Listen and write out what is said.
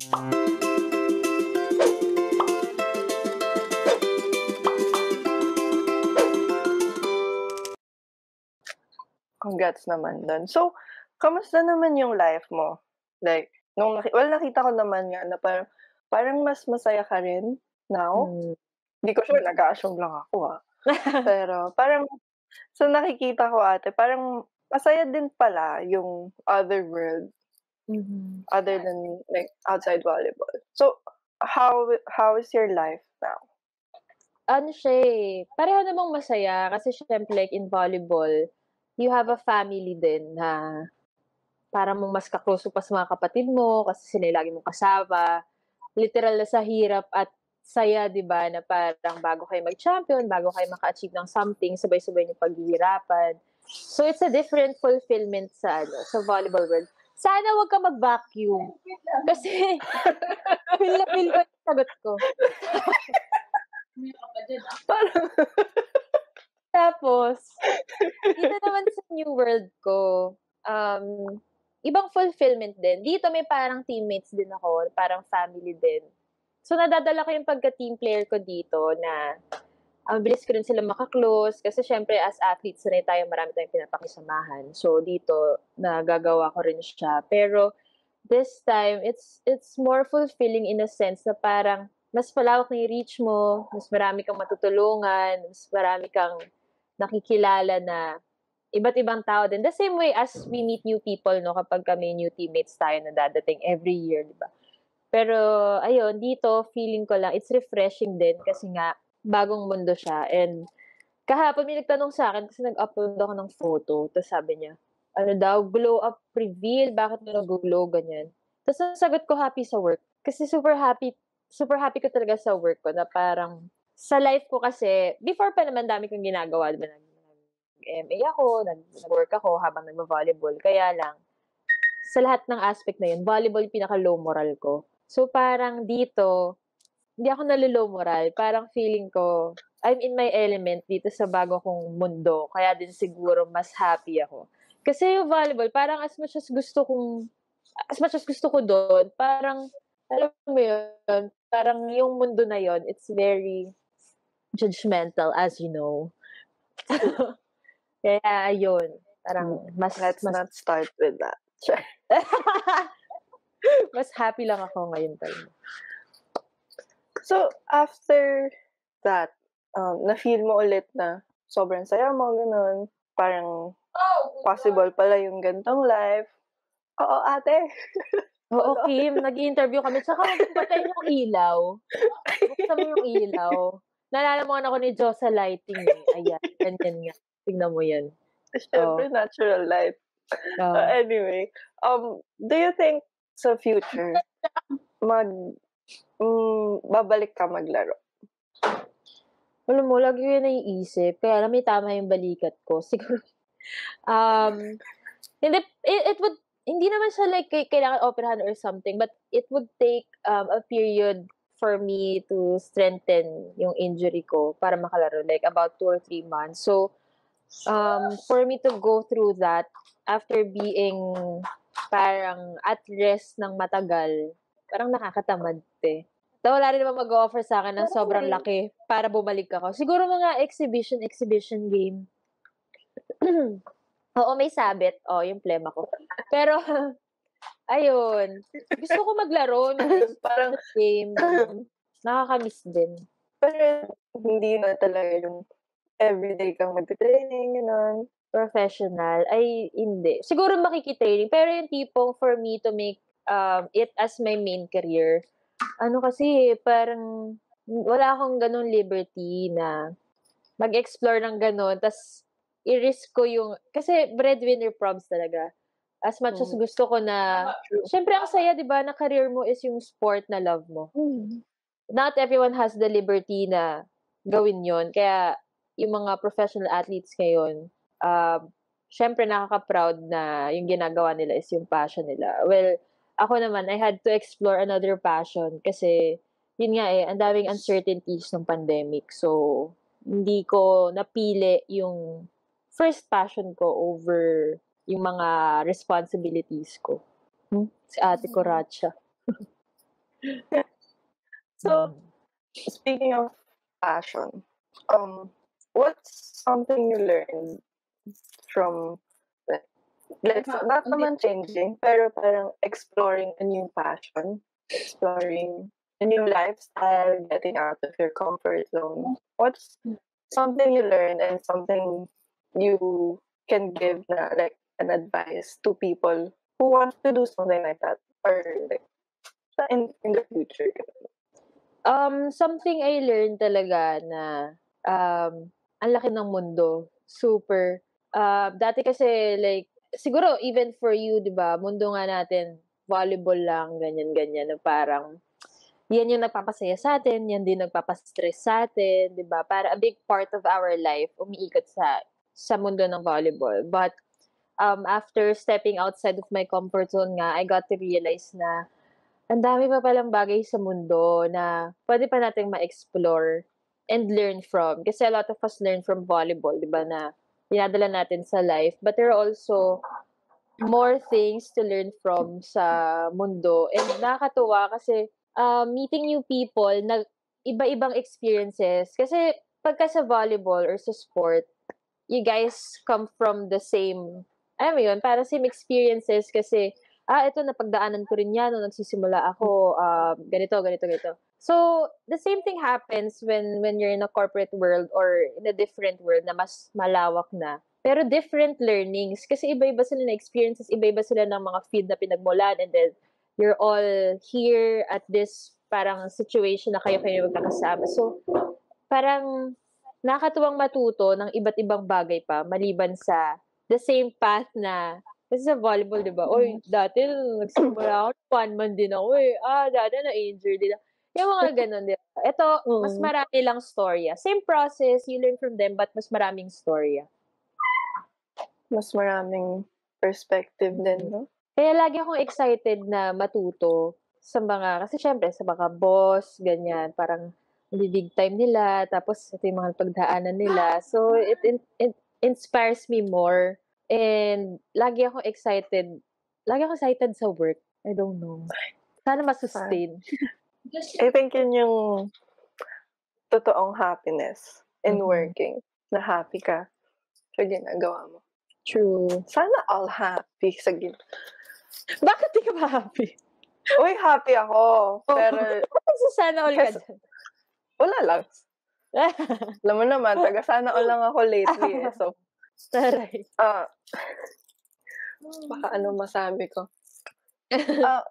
Congrats naman dun. So, kamusta naman yung life mo? Like, nakita ko naman nga na parang mas masaya ka rin now? Hmm. Hindi ko sure, nag-a-assume lang ako, Pero parang sa nakikita ko ate, parang masaya din pala yung other world Mhm. other than like outside volleyball. So, how is your life now? Ano siya, pareho namang masaya kasi siyempre like in volleyball, you have a family din na parang mas ka-close mo pa sa mga kapatid mo kasi sila yung lagi mong kasama. Literal na sa hirap at saya, 'di ba, na parang bago kayo mag-champion, bago kayo maka-achieve ng something, sabay-sabay niyong paghihirapan. So, it's a different fulfillment sa volleyball world. Sana wag ka mag-vacuum kasi feel na feel ko yung sagot ko. Parang Tapos, dito naman sa new world ko, ibang fulfillment din. Dito may parang teammates din ako, parang family din. So, nadadala ko yung pagka-team player ko dito na ang bilis ko rin sila maka-close kasi syempre as athletes, sanay tayo, marami tayong pinapakisamahan. So, dito, nagagawa ko rin siya. Pero, this time, it's more fulfilling in a sense na parang mas palawak na yung reach mo, mas marami kang matutulungan, mas marami kang nakikilala na iba't ibang tao din. The same way as we meet new people, no, kapag kami new teammates tayo na dadating every year, di ba? Pero, ayun, dito, feeling ko lang, it's refreshing din kasi nga, bagong mundo siya. And, kahapon may nagtanong sa akin kasi nag-upload ako ng photo. Tapos sabi niya, ano daw, glow up reveal, bakit mo nag-glow, ganyan. Tapos ang sagot ko, happy sa work. Kasi super happy ko talaga sa work ko na parang, sa life ko kasi, before pa naman dami kong ginagawa, diba, nag-MA ako, nag-work ako habang nag-volleyball. Kaya lang, sa lahat ng aspect na yun, volleyball yung pinaka-low moral ko. So parang dito, hindi ako nalo-low moral. Parang feeling ko, I'm in my element dito sa bago kong mundo. Kaya din siguro mas happy ako. Kasi yung volleyball, parang as much as gusto ko doon, parang, alam mo yun, parang yung mundo na yun, it's very judgmental, as you know. Kaya, ayun, parang let's not start with that. mas happy lang ako ngayon talaga. So, after that, na-feel mo ulit na sobrang saya mo, gano'n. Parang possible pala yung ganitong life. Oo, ate. Oo, Kim, nag-i-interview kami. Tsaka huwag mong patayin yung ilaw. Buksan mo yung ilaw. Naalala mo ako ni Josa Lighting eh. Ayan, ganyan nga. Tignan mo yan. Siyempre, natural light. Anyway, do you think sa future, babalik ka maglaro? Alam mo, lagi ko yan naiisip. Kaya alam, may tama yung balikat ko. Siguro, hindi naman siya like kailangan operahan or something, but it would take a period for me to strengthen yung injury ko para makalaro. Like about 2 or 3 months. So, for me to go through that, after being parang at rest ng matagal, parang nakakatamad eh. Wala rin naman mag-o-offer sa akin ng sobrang laki para bumalik ako. Siguro mga exhibition game. Oo, may sabit. Yung plema ko. Pero, ayun. Gusto ko maglaro ng Parang game. Nakakamiss din. Pero hindi na talaga yung everyday kang magte-training, gano'n? Professional? Ay, hindi. Siguro makikitraining. Pero yung tipong for me to make it as my main career, ano kasi, parang wala akong ganun liberty na mag-explore ng ganun, tas i-risk ko yung, kasi breadwinner probs talaga. As much as gusto ko na, syempre ang saya, di ba, na career mo is yung sport na love mo. Not everyone has the liberty na gawin yon. Kaya, yung mga professional athletes ngayon, syempre nakaka-proud na yung ginagawa nila is yung passion nila. Well, ako naman, I had to explore another passion kasi, yun nga ang daming uncertainties ng pandemic. So, hindi ko napili yung first passion ko over yung mga responsibilities ko. Si ate ko, Ratcha. So, speaking of passion, what's something you learned from, let's not naman changing, pero parang exploring a new passion, exploring a new lifestyle, getting out of your comfort zone. What's something you learned and something you can give na like an advice to people who want to do something like that or like in the future? Something I learned talaga na, ang laki ng mundo, super. Dati kasi like, siguro even for you, 'di ba, mundo nga natin volleyball lang, ganyan-ganyan, na parang yan yung nagpapasaya sa'tin, yan din nagpapa-stress sa'tin, 'di ba? Para a big part of our life umiikot sa mundo ng volleyball. But, after stepping outside of my comfort zone nga, I got to realize na ang dami pa palang bagay sa mundo na puwede pa nating ma-explore and learn from. Kasi a lot of us learn from volleyball, 'di ba, na dinadala natin sa life. But there are also more things to learn from sa mundo, and nakakatuwa kasi, meeting new people na iba-ibang experiences. Kasi pagka sa volleyball or sa sport, you guys come from the same, alam mo yun, parang same experiences kasi, ito napagdaanan ko rin 'yan nung nagsisimula ako, ganito, ganito, ganito. So, the same thing happens when you're in a corporate world or in a different world na mas malawak na, pero different learnings kasi iba-iba sila ng experiences, iba-iba sila ng mga field na pinagmulan, and then you're all here at this parang situation na kayo-kayo magkakasama. So, parang nakakatuwang matuto ng iba't ibang bagay pa maliban sa the same path na kasi sa volleyball, 'di ba, "Uy, dati nung nagsimula ako one-man din ako, eh. Dati na-injured din ako." Yung mga gano'n, 'di ba? Ito, mas Mm. marami lang storya. Same process, you learn from them, but mas maraming storya. Mas maraming perspective din, no? Kaya lagi akong excited na matuto sa mga kasi siyempre sa mga boss, ganyan, parang big time nila, tapos ito yung mga pagdaanan nila. So, it inspires me more, and lagi akong excited sa work. I don't know. Sana ma-sustain. I think yun yung totoong happiness in Mm. working, na happy ka sa ginagawa mo. True. Sana all happy sa Bakit di ka ba happy? Uy, happy ako, pero Bakit sana all ka Kasi dyan? wala lang. Alam mo naman, taga sana all lang ako lately, eh. So, Taray. baka ano masabi ko. Ah